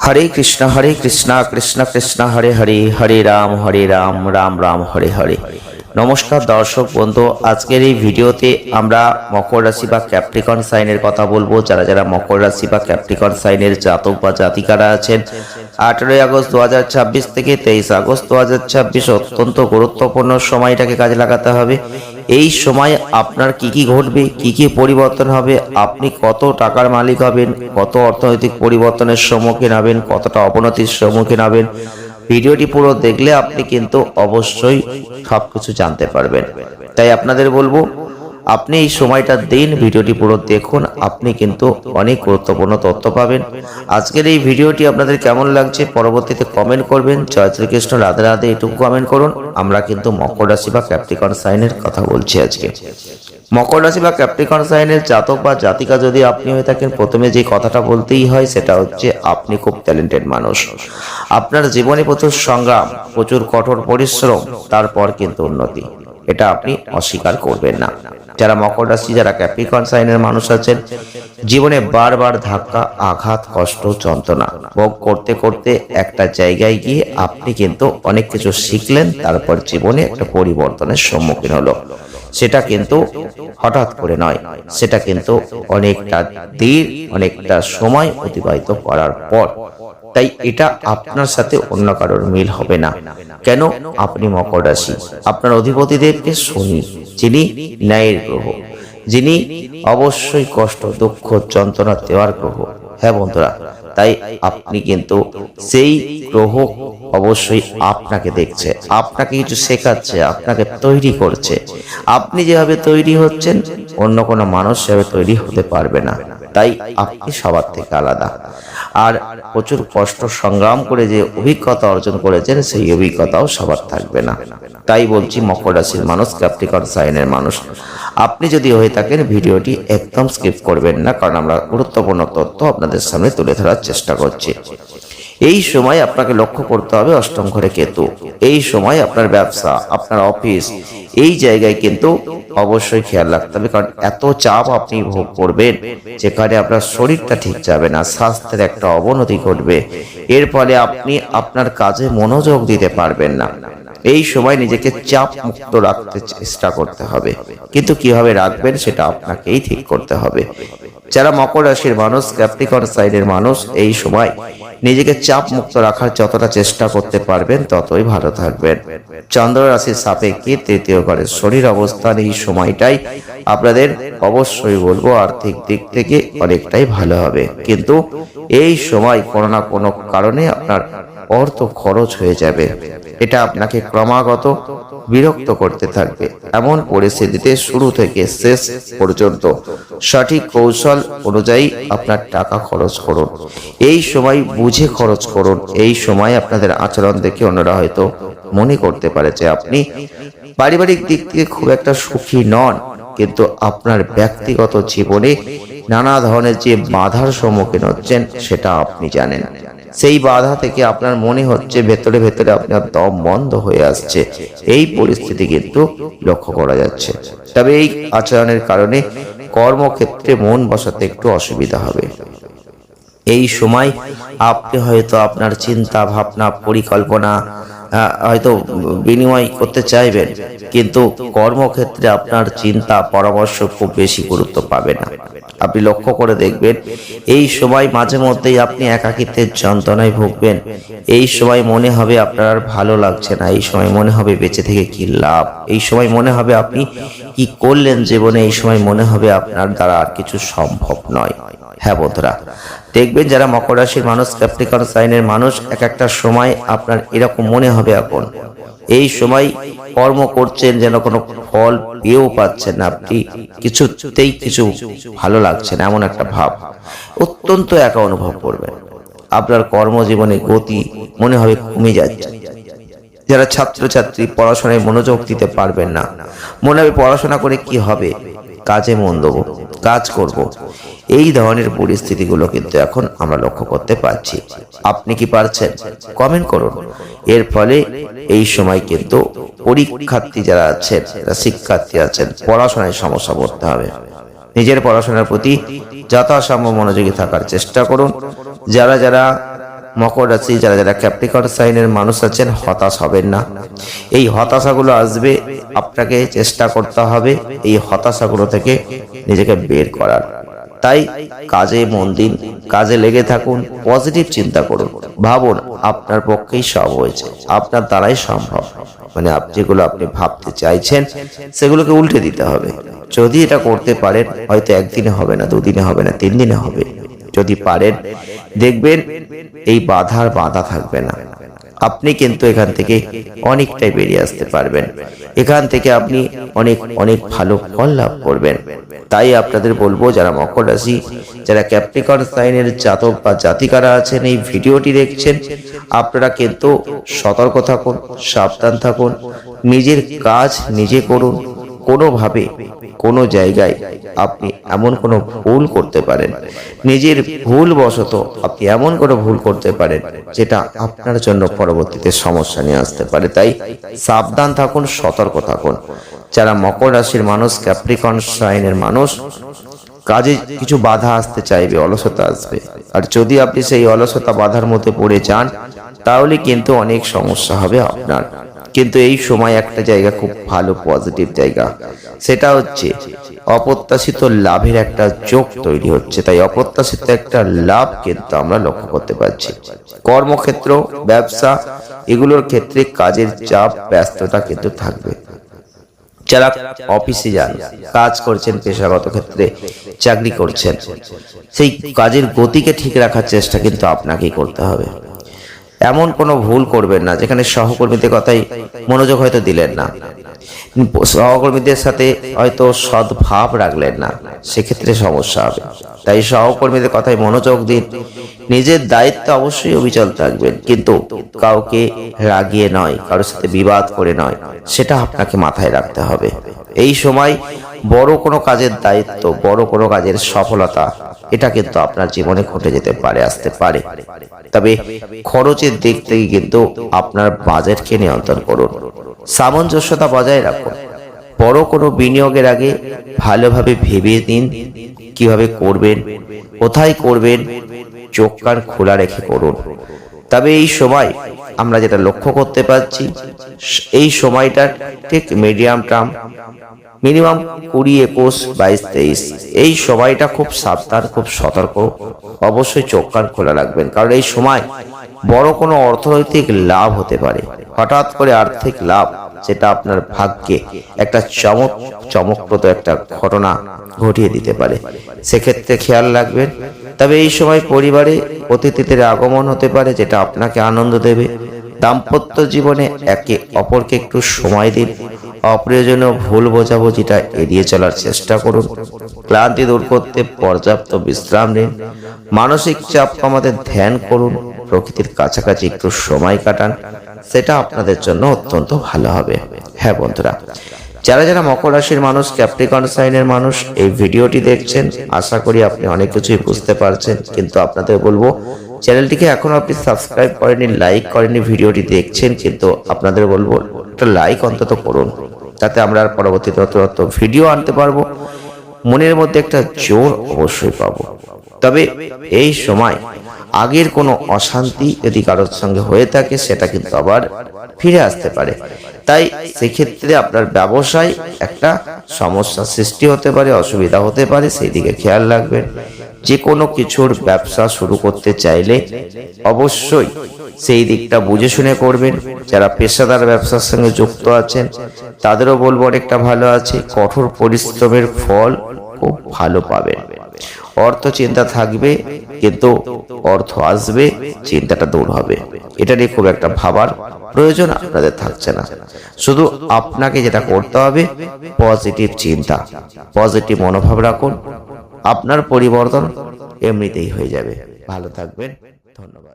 হরে কৃষ্ণ কৃষ্ণ কৃষ্ণ হরে হরে, হরে রাম রাম রাম হরে হরে। নমস্কার দর্শক বন্ধু, আজকের এই ভিডিওতে আমরা মকর রাশি বা ক্যাপ্রিকন সাইনের কথা বলবো। যারা যারা মকর রাশি বা ক্যাপ্রিকন সাইনের জাতক বা জাতিকারা আছেন, 18 আগস্ট 2026 থেকে 23 আগস্ট 2026 অত্যন্ত গুরুত্বপূর্ণ সময়টাকে কাজে লাগাতে হবে। এই সময় আপনার কি কি ঘটবে, কি কি পরিবর্তন হবে, আপনি কত টাকার মালিক হবেন, কত অর্থনৈতিক পরিবর্তনের সম্মুখীন হবেন, কতটা অবনতির সম্মুখীন হবেন, ভিডিওটি পুরো দেখলে আপনি কিন্তু অবশ্যই সবকিছু জানতে পারবেন। তাই আপনাদের বলবো, আপনি এই সময়টা দিন, ভিডিওটি পুরো দেখুন, আপনি কিন্তু অনেক গুরুত্বপূর্ণ তথ্য পাবেন। আজকের এই ভিডিওটি আপনাদের কেমন লাগছে পরবর্তীতে কমেন্ট করবেন। জয় শ্রীকৃষ্ণ, রাধে রাধে এটুকু কমেন্ট করুন। আমরা কিন্তু মকর রাশি বা ক্যাপ্রিকন সাইনের কথা বলছি আজকে। মকর রাশি বা ক্যাপ্রিকন সাইনের জাতক বা জাতিকা যদি আপনি হয়ে থাকেন, প্রথমে যে কথাটা বলতেই হয় সেটা হচ্ছে আপনি খুব ট্যালেন্টেড মানুষ। আপনার জীবনে প্রচুর সংগ্রাম, প্রচুর কঠোর পরিশ্রম, তারপর কিন্তু উন্নতি, এটা আপনি অস্বীকার করবেন না। যারা মকর রাশি, যারা ক্যাপ্রিকন সাইনের মানুষ আছেন, জীবনে বারবার ধাক্কা, আঘাত, কষ্ট, যন্ত্রণা ভোগ করতে করতে একটা জায়গায় গিয়ে আপনি কিন্তু অনেক কিছু শিখলেন, তারপর জীবনে একটা পরিবর্তনের সম্মুখীন হলো। সেটা কিন্তু হঠাৎ করে নয়, সেটা কিন্তু অনেকটা দিন, অনেকটা সময় অতিবাহিত করার পর। তাই এটা আপনার সাথে অন্য কারোর মিল হবে না। কেন? আপনি মকর রাশি, আপনার অধিপতি দেবকে শনি, যিনি ন্যায়ের গ্রহ, যিনি অবশ্যই কষ্ট, দুঃখ, যন্ত্রণা দেওয়ার গ্রহ। হ্যাঁ বন্ধুরা, তাই আপনি কিন্তু সেই গ্রহ অবশ্যই আপনাকে দেখছে, আপনাকে কিছু শেখাচ্ছে, আপনাকে তৈরি করছে। আপনি যেভাবে তৈরি হচ্ছেন, অন্য কোনো মানুষ সেভাবে তৈরি হতে পারবে না। তাই আপনি সবার থেকে আলাদা। আর প্রচুর কষ্ট সংগ্রাম করে যে অভিজ্ঞতা অর্জন করেছেন, সেই অভিজ্ঞতাও সবার থাকবে না। তাই বলছি, মকর রাশির মানুষ, ক্যাপ্রিকন সাইনের মানুষ, আপনি যদি হয়ে থাকেন, ভিডিওটি একদম স্কিপ করবেন না, কারণ আমরা গুরুত্বপূর্ণ তথ্য আপনাদের সামনে তুলে ধরার চেষ্টা করছি। এই সময় আপনাকে লক্ষ্য করতে হবে অষ্টম ঘরে কেতু। এই সময় আপনার ব্যবসা, আপনার অফিস, এই জায়গায় কিন্তু অবশ্যই খেয়াল রাখতে হবে, কারণ এত চাপ আপনি ভোগ করবেন যেখানে আপনার শরীরটা ঠিক যাবে না, স্বাস্থ্যের একটা অবনতি ঘটবে। এর ফলে আপনি আপনার কাজে মনোযোগ দিতে পারবেন না। এই সময় নিজেকে চাপ মুক্ত রাখতে চেষ্টা করতে হবে, কিন্তু কিভাবে রাখবেন সেটা আপনাকেই ঠিক করতে হবে। যারা মকর রাশির মানুষ, ক্যাপ্রিকন সাইনের মানুষ, এই সময় নিজেকে চাপ মুক্ত রাখার যতটা চেষ্টা করতে পারবেন ততই ভালো থাকবেন। চন্দ্র রাশির সাপেক্ষে তৃতীয় ঘরের শনির অবস্থান এই সময়টাই আপনাদের অবশ্যই বলবো আর্থিক দিক থেকে অনেকটাই ভালো হবে, কিন্তু এই সময় কোনো না কোনো কারণে আপনার অর্থ খরচ হয়ে যাবে। এটা আপনাকে ক্রমাগত বিরক্ত করতে থাকবে। এমন পরিস্থিতিতে শুরু থেকে শেষ পর্যন্ত সঠিক কৌশল অনুযায়ী আপনার টাকা খরচ করুন। এই সময় বুঝে খরচ করুন। এই সময় আপনাদের আচরণ দেখে অন্যরা হয়তো মনে করতে পারে যে আপনি পারিবারিক দিক থেকে খুব একটা সুখী নন, কিন্তু আপনার ব্যক্তিগত জীবনে নানা ধরনের যে বাধার সম্মুখীন হচ্ছেন সেটা আপনি জানেন। সেই বাধা থেকে আপনার মনে হচ্ছে ভেতরে ভেতরে আপনার দম বন্ধ হয়ে আসছে। এই পরিস্থিতি কিন্তু লক্ষ্য করা যাচ্ছে। তবে এই আচরণের কারণে কর্মক্ষেত্রে মন বসাতে একটু অসুবিধা হবে। এই সময় আপনি হয়তো আপনার চিন্তা ভাবনা, পরিকল্পনা হয়তো বিনিময় করতে চাইবেন, কিন্তু কর্মক্ষেত্রে আপনার চিন্তা পরামর্শ খুব বেশি গুরুত্ব পাবে না। আপনি লক্ষ্য করে দেখবেন, এই সময় মাঝে মধ্যেই আপনি একাকিত্বের যন্ত্রণায় ভুগবেন। এই সময় মনে হবে আপনার আর ভালো লাগছে না। এই সময় মনে হবে বেঁচে থেকে কি লাভ। এই সময় মনে হবে আপনি কি করলেন জীবনে। এই সময় মনে হবে আপনার দ্বারা আর কিছু সম্ভব নয়। হ্যাঁ বন্ধুরা, দেখবেন যারা মকর রাশির মানুষ, ক্যাপ্রিকন সাইনের মানুষ, এক একটা সময় আপনার এরকম মনে হবে এখন এই সময় কর্ম করছেন যেন কোনো ফল পেয়েও পাচ্ছেন না, আপনি কিছুতেই কিছু ভালো লাগছে না, এমন একটা ভাব, অত্যন্ত একা অনুভব করবেন। আপনার কর্মজীবনে গতি মনে হবে কমে যাচ্ছে। যারা ছাত্রছাত্রী, পড়াশোনায় মনোযোগ দিতে পারবেন না, মনে হবে পড়াশোনা করে কি হবে, কাজে মন দেবো, কাজ করব। এই ধরনের পরিস্থিতিগুলো কিন্তু এখন আমরা লক্ষ্য করতে পারছি। আপনি কি পারছেন? কমেন্ট করুন। এর ফলে এই সময় কিন্তু পরীক্ষার্থী যারা আছেন, শিক্ষার্থী আছেন, পড়াশোনায় সমস্যা পড়তে হবে। নিজের পড়াশোনার প্রতি যথাসম্ভব মনোযোগী থাকার চেষ্টা করুন। যারা মকর রাশি যারা যারা ক্যাপ্রিকন সাইনের মানুষ আছেন, হতাশ হবেন না। এই হতাশাগুলো আসবে, আপনাকে চেষ্টা করতে হবে এই হতাশাগুলো থেকে নিজেকে বের করার। তাই কাজে মন দিন, কাজে লেগে থাকুন, পজিটিভ চিন্তা করুন, ভাবুন আপনার পক্ষেই সব হয়েছে, আপনার দ্বারাই সম্ভব। মানে যেগুলো আপনি ভাবতে চাইছেন সেগুলোকে উল্টে দিতে হবে। যদি এটা করতে পারেন, হয়তো একদিনে হবে না, দুদিনে হবে না, 3 দিনে হবে। যদি পারেন, দেখবেন এই বাধা থাকবে না। আপনি কিন্তু এখান থেকে অনেকটাই বেরিয়ে আসতে পারবেন। এখান থেকে আপনি অনেক অনেক ভালো ফল লাভ করবেন। তাই আপনাদের বলবো, যারা মকর রাশি, যারা ক্যাপ্রিকন সাইনের জাতক বা জাতিকারা আছেন, এই ভিডিওটি দেখছেন, আপনারা কিন্তু সতর্ক থাকুন, সাবধান থাকুন, নিজের কাজ নিজে করুন। কোনোভাবে কোনো জায়গায় আপনি এমন কোনো ভুল করতে পারেন, নিজের ভুল বশত আপনি এমন কোনো ভুল করতে পারেন যেটা আপনার জন্য পরবর্তীতে সমস্যা নিয়ে আসতে পারে। তাই সাবধান থাকুন, সতর্ক থাকুন। যারা মকর রাশির মানুষ, ক্যাপ্রিকন সাইনের মানুষ, কাজে কিছু বাধা আসতে চাইবে, অলসতা আসবে। আর যদি আপনি সেই অলসতা বাধার মধ্যে পড়ে যান, তাহলে কিন্তু অনেক সমস্যা হবে আপনার। কিন্তু এই সময় একটা জায়গা খুব ভালো, পজিটিভ জায়গা, সেটা হচ্ছে অপ্রত্যাশিত লাভের একটা যোগ তৈরি হচ্ছে। তাই অপ্রত্যাশিত একটা লাভ কিন্তু আমরা লক্ষ্য করতে পারছি। কর্মক্ষেত্র, ব্যবসা, এগুলোর ক্ষেত্রে কাজের চাপ, ব্যস্ততা কিন্তু থাকবে। যারা অফিসে যান, কাজ করছেন, পেশাগত ক্ষেত্রে চাকরি করছেন, সেই কাজের গতিকে ঠিক রাখার চেষ্টা কিন্তু আপনাকেই করতে হবে। এমন কোনো ভুল করবেন না যেখানে সহকর্মীদের কথাই মনোযোগ হয়তো দিলেন না, সহকর্মীদের সাথে হয়তো সদ্ভাব রাখলেন না, সেক্ষেত্রে সমস্যা হবে। তাই সহকর্মীদের কথায় মনোযোগ দিন। নিজের দায়িত্ব অবশ্যই অবিচল থাকবেন, কিন্তু কাউকে রাগিয়ে নয়, কারোর সাথে বিবাদ করে নয়, সেটা আপনাকে মাথায় রাখতে হবে। এই সময় বড় কোনো কাজের দায়িত্ব, বড় কোনো কাজের সফলতা, এটা কিন্তু আপনার জীবনে ঘটে যেতে পারে, আসতে পারে। তবে খরচের দিক থেকে কিন্তু আপনার বাজেটকে নিয়ন্ত্রণ করুন, সামঞ্জস্যতা বজায় রাখুন। বড় কোনো বিনিয়োগের আগে ভালোভাবে ভেবে নিন কিভাবে করবেন, কোথায় করবেন, চোখ কান খোলা রেখে করুন। তবে এই সময় আমরা যেটা লক্ষ্য করতে পারছি, এই সময়টা ঠিক মিডিয়াম টার্ম, মিনিমাম 20, 21, 22, 23, এই সময়টা খুব সাবধান, খুব সতর্ক, অবশ্যই চোখ কান খোলা রাখবেন। কারণ এই সময় বড় কোনো অর্থনৈতিক লাভ হতে পারে, হঠাৎ করে আর্থিক লাভ, যেটা আপনার ভাগ্যে একটা চমকপ্রদ একটা ঘটনা ঘটিয়ে দিতে পারে। সেক্ষেত্রে খেয়াল রাখবেন। তবে এই সময় পরিবারে অতিথিদের আগমন হতে পারে, যেটা আপনাকে আনন্দ দেবে। দাম্পত্য জীবনে একে অপরকে একটু সময় দিন। অপ্রয়োজনীয় ভুল বোঝাবুঝিটা এড়িয়ে চলার চেষ্টা করুন। ক্লান্তি দূর করতে পর্যাপ্ত বিশ্রাম নিন। মানসিক চাপ কমাতে ধ্যান করুন। প্রকৃতির কাছাকাছি একটু সময় কাটান, সেটা আপনাদের জন্য অত্যন্ত ভালো হবে। হ্যাঁ বন্ধুরা, যারা যারা মকর রাশির মানুষ, ক্যাপ্রিকন সাইনের মানুষ, এই ভিডিওটি দেখছেন, আশা করি আপনি অনেক কিছুই বুঝতে পারছেন। কিন্তু আপনাদের বলবো, চ্যানেলটিকে এখনো আপনি সাবস্ক্রাইব করেননি, লাইক করেননি, ভিডিওটি দেখছেন, কিন্তু আপনাদের বলবো একটা লাইক অন্তত করুন, তাতে আমরা আর পরবর্তী নতুন ভিডিও আনতে পারবো। মনের মধ্যে একটা জোর অবশ্যই পাবো। তবে এই সময় আগের কোনো অশান্তি যদি কারোর সঙ্গে হয়ে থাকে, সেটা কিন্তু আবার ফিরে আসতে পারে। তাই সেক্ষেত্রে আপনার ব্যবসায় একটা সমস্যা সৃষ্টি হতে পারে, অসুবিধা হতে পারে, সেই দিকে খেয়াল রাখবেন। যে কোনো কিছুর ব্যবসা শুরু করতে চাইলে অবশ্যই সেই দিকটা বুঝে শুনে করবেন। যারা পেশাদার ব্যবসার সঙ্গে যুক্ত আছেন, তাদেরও বলবো অনেকটা ভালো আছে, কঠোর পরিশ্রমের ফল খুব ভালো পাবেন। অর্থ চিন্তা থাকবে, কিন্তু অর্থ আসবে, চিন্তাটা দূর হবে। এটা নিয়ে খুব একটা ভাবার প্রয়োজন আপনাদের থাকছে না। শুধু আপনাকে যেটা করতে হবে, পজিটিভ চিন্তা, পজিটিভ মনোভাব রাখুন, আপনার পরিবর্তন এমনিতেই হয়ে যাবে। ভালো থাকবেন, ধন্যবাদ।